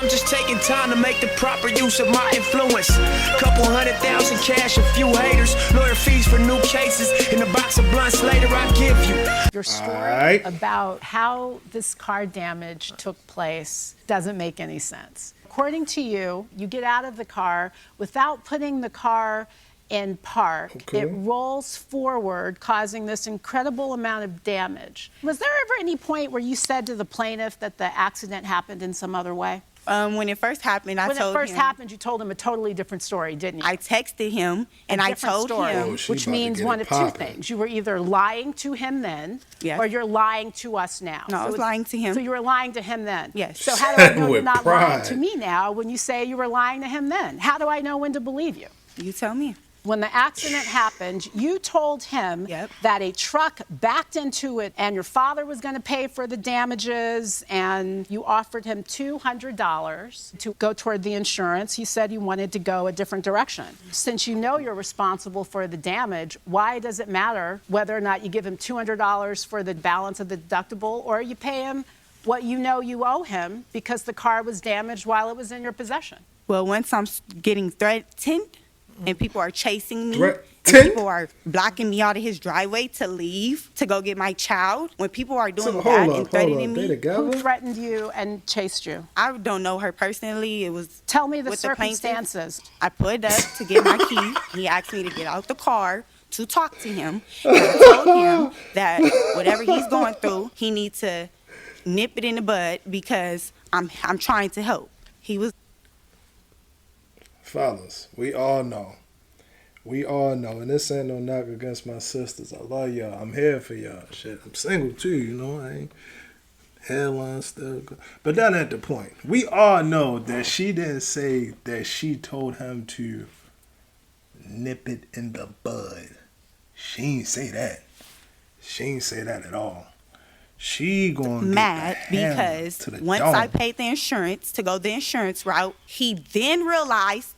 I'm just taking time to make the proper use of my influence. Couple 100,000 cash, a few haters, lawyer fees for new cases, and a box of blunts later I give you. Your story about how this car damage took place doesn't make any sense. According to you, you get out of the car without putting the car in park. Okay. It rolls forward, causing this incredible amount of damage. Was there ever any point where you said to the plaintiff that the accident happened in some other way? When it first happened, When it first happened, you told him a totally different story, didn't you? I texted him and I told him. Which means one of two things. You were either lying to him then, or you're lying to us now. No, I was lying to him. So you were lying to him then? Yes. So how do I know you're not lying to me now when you say you were lying to him then? How do I know when to believe you? You tell me. When the accident happened, you told him that a truck backed into it and your father was going to pay for the damages, and you offered him $200 to go toward the insurance. He said he wanted to go a different direction. Since you know you're responsible for the damage, why does it matter whether or not you give him $200 for the balance of the deductible or you pay him what you know you owe him because the car was damaged while it was in your possession? Well, once I'm getting threatened, and people are chasing me, and people are blocking me out of his driveway to leave, to go get my child. When people are doing that and threatening me. Who threatened you and chased you? I don't know her personally. It was Tell me the circumstances. I pulled up to get my key. He asked me to get out the car to talk to him. And I told him that whatever he's going through, he needs to nip it in the bud because I'm trying to help. He was... Fellas, we all know, and this ain't no knock against my sisters. I love y'all. I'm here for y'all. Shit, I'm single too, you know. I ain't hairline still good. But that ain't the point. We all know that she didn't say that she told him to nip it in the bud. She ain't say that. She ain't say that at all. She going mad because once I paid the insurance to go the insurance route, he then realized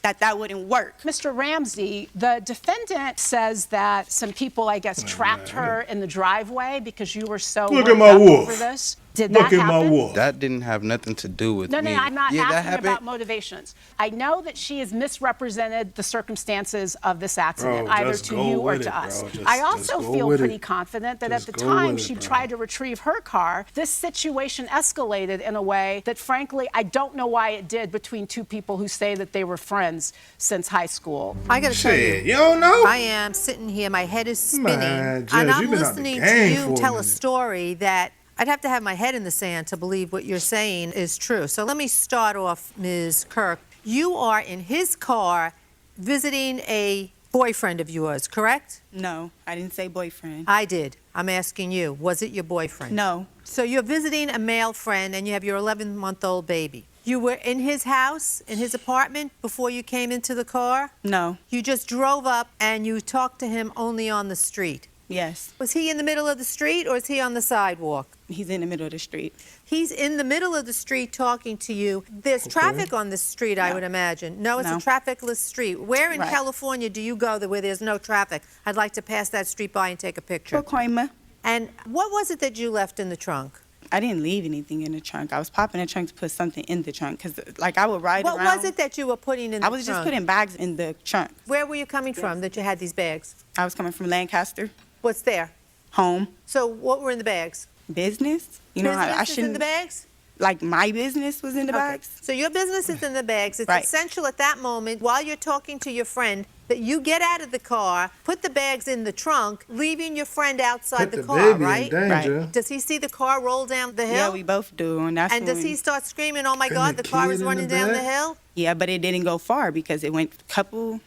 that wouldn't work. Mr. Ramsey, the defendant says that some people, I guess, trapped her in the driveway because you were so worked up over this. Did that happen? That didn't have nothing to do with me. No, I'm not asking about motivations. I know that she has misrepresented the circumstances of this accident, either to you or to us. I also feel pretty confident that at the time she tried to retrieve her car, this situation escalated in a way that, frankly, I don't know why it did between two people who say that they were friends since high school. I gotta tell you don't know? I am sitting here, my head is spinning, and I'm listening to you tell a story that I'd have to have my head in the sand to believe what you're saying is true. So let me start off, Ms. Kirk. You are in his car visiting a boyfriend of yours, correct? No, I didn't say boyfriend. I did. I'm asking you, was it your boyfriend? No. So you're visiting a male friend and you have your 11-month-old baby. You were in his house, in his apartment, before you came into the car? No. You just drove up and you talked to him only on the street? Yes. Was he in the middle of the street or is he on the sidewalk? He's in the middle of the street. He's in the middle of the street talking to you. There's traffic on this street, I would imagine. No, it's a trafficless street. Where in California do you go where there's no traffic? I'd like to pass that street by and take a picture. Pacoima. And what was it that you left in the trunk? I didn't leave anything in the trunk. I was popping the trunk to put something in the trunk because, like, I would ride around. What was it that you were putting in the trunk? I was just putting bags in the trunk. Where were you coming from that you had these bags? I was coming from Lancaster. What's there? Home. So what were in the bags? Business. You know, I shouldn't. In the bags? Like my business was in the bags. So your business is in the bags. It's essential at that moment, while you're talking to your friend, that you get out of the car, put the bags in the trunk, leaving your friend outside the car, right? Right. Does he see the car roll down the hill? Yeah, we both do. And does he start screaming, oh my God, the car is running down the hill? Yeah, but it didn't go far because it went a couple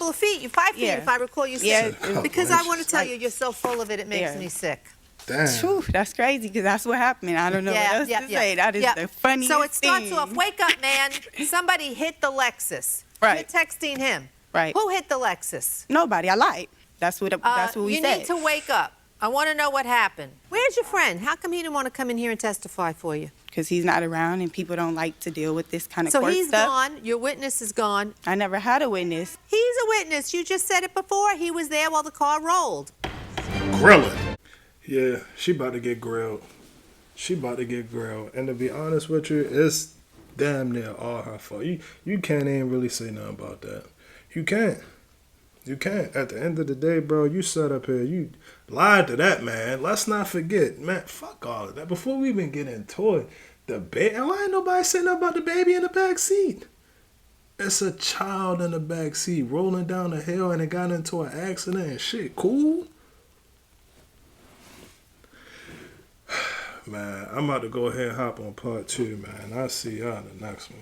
of feet, 5 feet, if I recall you saying. Yeah, because I want to tell you, you're so full of it, it makes me sick. Damn. Whew, that's crazy because that's what happened. I don't know what else to say. That is the funniest thing. So it starts thing. off, wake up, man. Somebody hit the Lexus. Right. You're texting him. Right. Who hit the Lexus? Nobody. I lied. That's what we said. You need to wake up. I want to know what happened. Where's your friend? How come he didn't want to come in here and testify for you? Because he's not around and people don't like to deal with this kind of court stuff. So he's gone. Your witness is gone. I never had a witness. He's a witness. You just said it before. He was there while the car rolled. Grilling. Yeah, she about to get grilled. And to be honest with you, damn near all her fault. You can't even really say nothing about that. You can't. You can't. At the end of the day, bro, you sat up here, you lied to that man. Let's not forget, man, fuck all of that. Before we even get into it, the baby, why ain't nobody saying nothing about the baby in the back seat? It's a child in the back seat rolling down the hill and it got into an accident and shit. Cool? Man, I'm about to go ahead and hop on part 2, man. I'll see y'all in the next one.